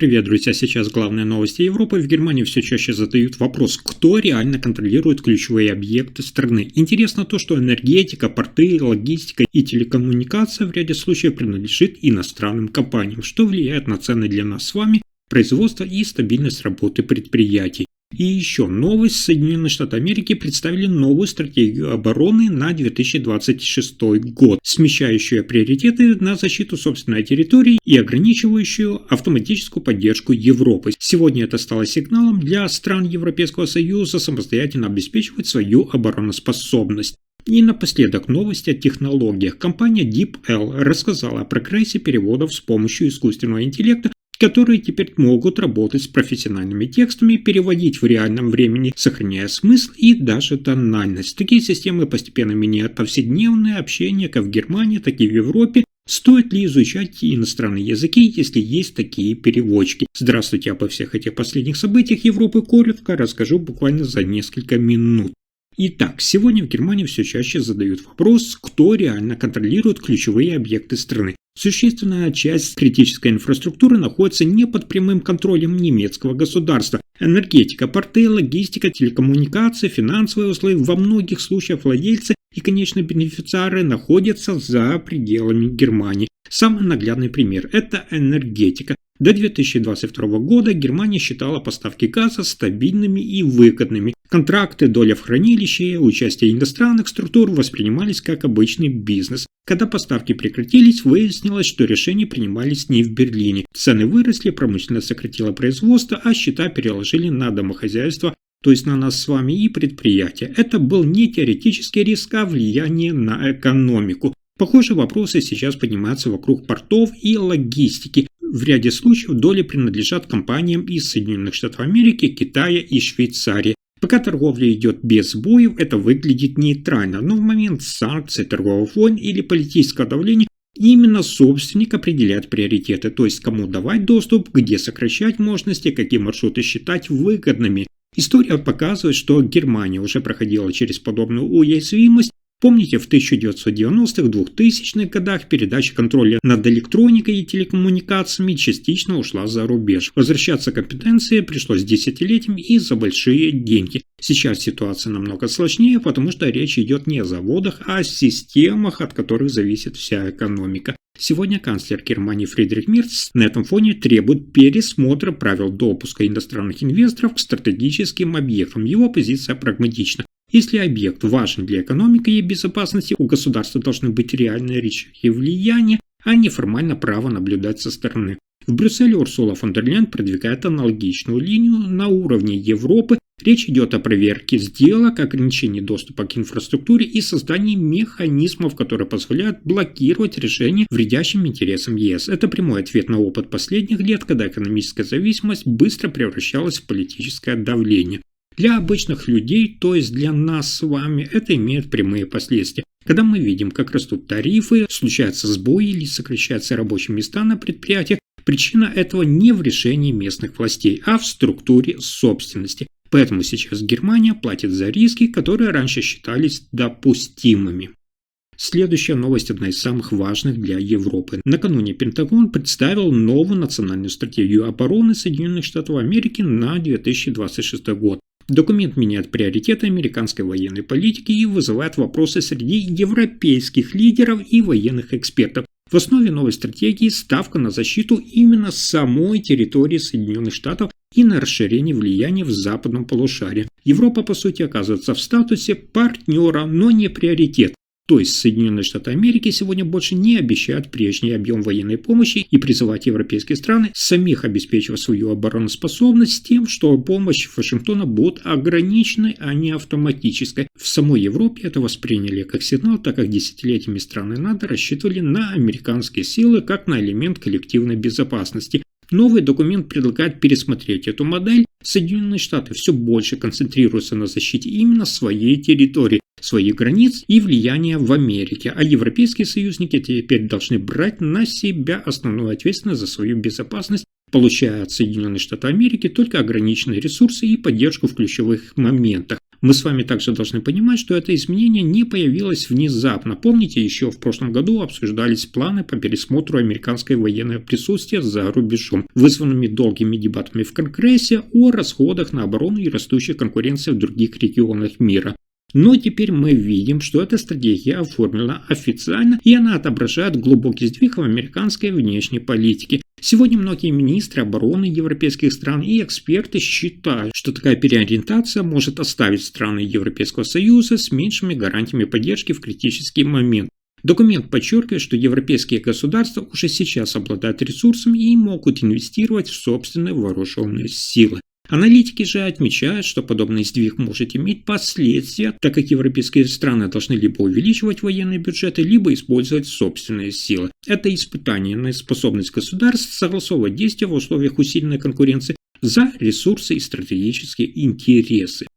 Привет, друзья! Сейчас главные новости Европы. В Германии все чаще задают вопрос, кто реально контролирует ключевые объекты страны. Интересно то, что энергетика, порты, логистика и телекоммуникация в ряде случаев принадлежит иностранным компаниям, что влияет на цены для нас с вами, производство и стабильность работы предприятий. И еще новость. Соединенные Штаты Америки представили новую стратегию обороны на 2026 год, смещающую приоритеты на защиту собственной территории и ограничивающую автоматическую поддержку Европы. Сегодня это стало сигналом для стран Европейского Союза самостоятельно обеспечивать свою обороноспособность. И напоследок новость о технологиях. Компания DeepL рассказала о прогрессе переводов с помощью искусственного интеллекта, которые теперь могут работать с профессиональными текстами, переводить в реальном времени, сохраняя смысл и даже тональность. Такие системы постепенно меняют повседневное общение как в Германии, так и в Европе. Стоит ли изучать иностранные языки, если есть такие переводчики? Здравствуйте, обо всех этих последних событиях Европы коротко расскажу буквально за несколько минут. Итак, сегодня в Германии все чаще задают вопрос, кто реально контролирует ключевые объекты страны. Существенная часть критической инфраструктуры находится не под прямым контролем немецкого государства. Энергетика, порты, логистика, телекоммуникации, финансовые узлы, во многих случаях владельцы и конечные бенефициары находятся за пределами Германии. Самый наглядный пример – это энергетика. До 2022 года Германия считала поставки газа стабильными и выгодными. Контракты, доля в хранилище, участие иностранных структур воспринимались как обычный бизнес. Когда поставки прекратились, выяснилось, что решения принимались не в Берлине. Цены выросли, промышленность сократила производство, а счета переложили на домохозяйство, то есть на нас с вами и предприятия. Это был не теоретический риск, а влияние на экономику. Похожие вопросы сейчас поднимаются вокруг портов и логистики. В ряде случаев доли принадлежат компаниям из Соединенных Штатов Америки, Китая и Швейцарии. Пока торговля идет без сбоев, это выглядит нейтрально, но в момент санкций, торговых войн или политического давления именно собственник определяет приоритеты, то есть кому давать доступ, где сокращать мощности, какие маршруты считать выгодными. История показывает, что Германия уже проходила через подобную уязвимость. Помните, в 1990-х, 2000-х годах передача контроля над электроникой и телекоммуникациями частично ушла за рубеж. Возвращаться к компетенции пришлось десятилетиями и за большие деньги. Сейчас ситуация намного сложнее, потому что речь идет не о заводах, а о системах, от которых зависит вся экономика. Сегодня канцлер Германии Фридрих Мерц на этом фоне требует пересмотра правил допуска иностранных инвесторов к стратегическим объектам. Его позиция прагматична. Если объект важен для экономики и безопасности, у государства должны быть реальные рычаги влияния, а не формально право наблюдать со стороны. В Брюсселе Урсула фон дер Ляйен продвигает аналогичную линию на уровне Европы. Речь идет о проверке сделок, ограничении доступа к инфраструктуре и создании механизмов, которые позволяют блокировать решения, вредящим интересам ЕС. Это прямой ответ на опыт последних лет, когда экономическая зависимость быстро превращалась в политическое давление. Для обычных людей, то есть для нас с вами, это имеет прямые последствия. Когда мы видим, как растут тарифы, случаются сбои или сокращаются рабочие места на предприятиях, причина этого не в решении местных властей, а в структуре собственности. Поэтому сейчас Германия платит за риски, которые раньше считались допустимыми. Следующая новость одна из самых важных для Европы. Накануне Пентагон представил новую национальную стратегию обороны Соединенных Штатов Америки на 2026 год. Документ меняет приоритеты американской военной политики и вызывает вопросы среди европейских лидеров и военных экспертов. В основе новой стратегии ставка на защиту именно самой территории Соединенных Штатов и на расширение влияния в западном полушарии. Европа, по сути, оказывается в статусе партнера, но не приоритет. То есть Соединенные Штаты Америки сегодня больше не обещают прежний объем военной помощи и призывать европейские страны самих обеспечивать свою обороноспособность с тем, что помощь Вашингтона будет ограниченной, а не автоматической. В самой Европе это восприняли как сигнал, так как десятилетиями страны НАТО рассчитывали на американские силы как на элемент коллективной безопасности. Новый документ предлагает пересмотреть эту модель. Соединенные Штаты все больше концентрируются на защите именно своей территории, своих границ и влияния в Америке, а европейские союзники теперь должны брать на себя основную ответственность за свою безопасность, получая от Соединенных Штатов Америки только ограниченные ресурсы и поддержку в ключевых моментах. Мы с вами также должны понимать, что это изменение не появилось внезапно. Помните, еще в прошлом году обсуждались планы по пересмотру американского военного присутствия за рубежом, вызванными долгими дебатами в Конгрессе о расходах на оборону и растущей конкуренции в других регионах мира. Но теперь мы видим, что эта стратегия оформлена официально, и она отображает глубокий сдвиг в американской внешней политике. Сегодня многие министры обороны европейских стран и эксперты считают, что такая переориентация может оставить страны Европейского Союза с меньшими гарантиями поддержки в критический момент. Документ подчеркивает, что европейские государства уже сейчас обладают ресурсами и могут инвестировать в собственные вооруженные силы. Аналитики же отмечают, что подобный сдвиг может иметь последствия, так как европейские страны должны либо увеличивать военные бюджеты, либо использовать собственные силы. Это испытание на способность государств согласовывать действия в условиях усиленной конкуренции за ресурсы и стратегические интересы.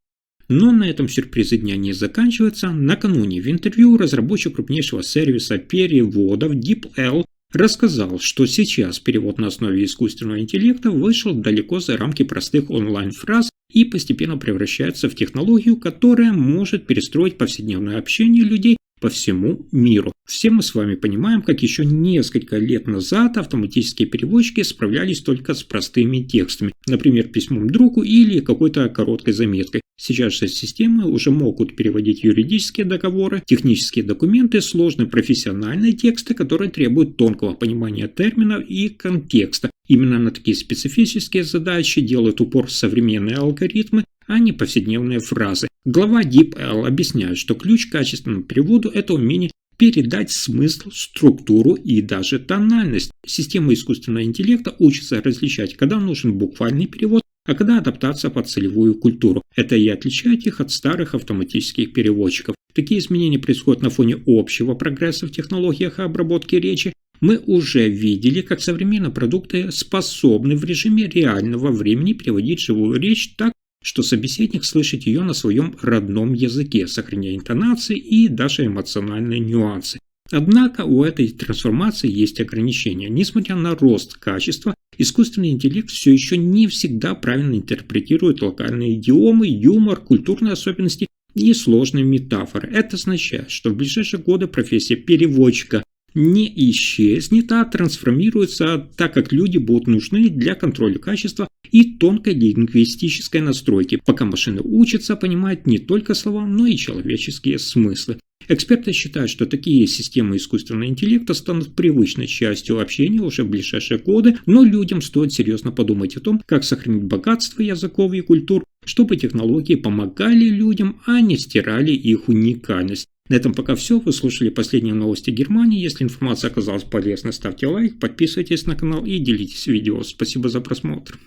Но на этом сюрпризы дня не заканчиваются. Накануне в интервью разработчик крупнейшего сервиса переводов DeepL рассказал, что сейчас перевод на основе искусственного интеллекта вышел далеко за рамки простых онлайн-фраз и постепенно превращается в технологию, которая может перестроить повседневное общение людей по всему миру. Все мы с вами понимаем, как еще несколько лет назад автоматические переводчики справлялись только с простыми текстами, например, письмом другу или какой-то короткой заметкой. Сейчас же системы уже могут переводить юридические договоры, технические документы, сложные профессиональные тексты, которые требуют тонкого понимания терминов и контекста. Именно на такие специфические задачи делают упор современные алгоритмы, а не повседневные фразы. Глава DeepL объясняет, что ключ к качественному переводу – это умение передать смысл, структуру и даже тональность. Система искусственного интеллекта учится различать, когда нужен буквальный перевод, а когда адаптация под целевую культуру. Это и отличает их от старых автоматических переводчиков. Такие изменения происходят на фоне общего прогресса в технологиях обработки речи. Мы уже видели, как современные продукты способны в режиме реального времени переводить живую речь так, что собеседник слышит ее на своем родном языке, сохраняя интонации и даже эмоциональные нюансы. Однако у этой трансформации есть ограничения. Несмотря на рост качества, искусственный интеллект все еще не всегда правильно интерпретирует локальные идиомы, юмор, культурные особенности и сложные метафоры. Это означает, что в ближайшие годы профессия переводчика не исчезнет, а трансформируется, так как люди будут нужны для контроля качества и тонкой лингвистической настройки, пока машины учатся понимать не только слова, но и человеческие смыслы. Эксперты считают, что такие системы искусственного интеллекта станут привычной частью общения уже в ближайшие годы, но людям стоит серьезно подумать о том, как сохранить богатство языков и культур, чтобы технологии помогали людям, а не стирали их уникальность. На этом пока все. Вы слушали последние новости Германии. Если информация оказалась полезной, ставьте лайк, подписывайтесь на канал и делитесь видео. Спасибо за просмотр.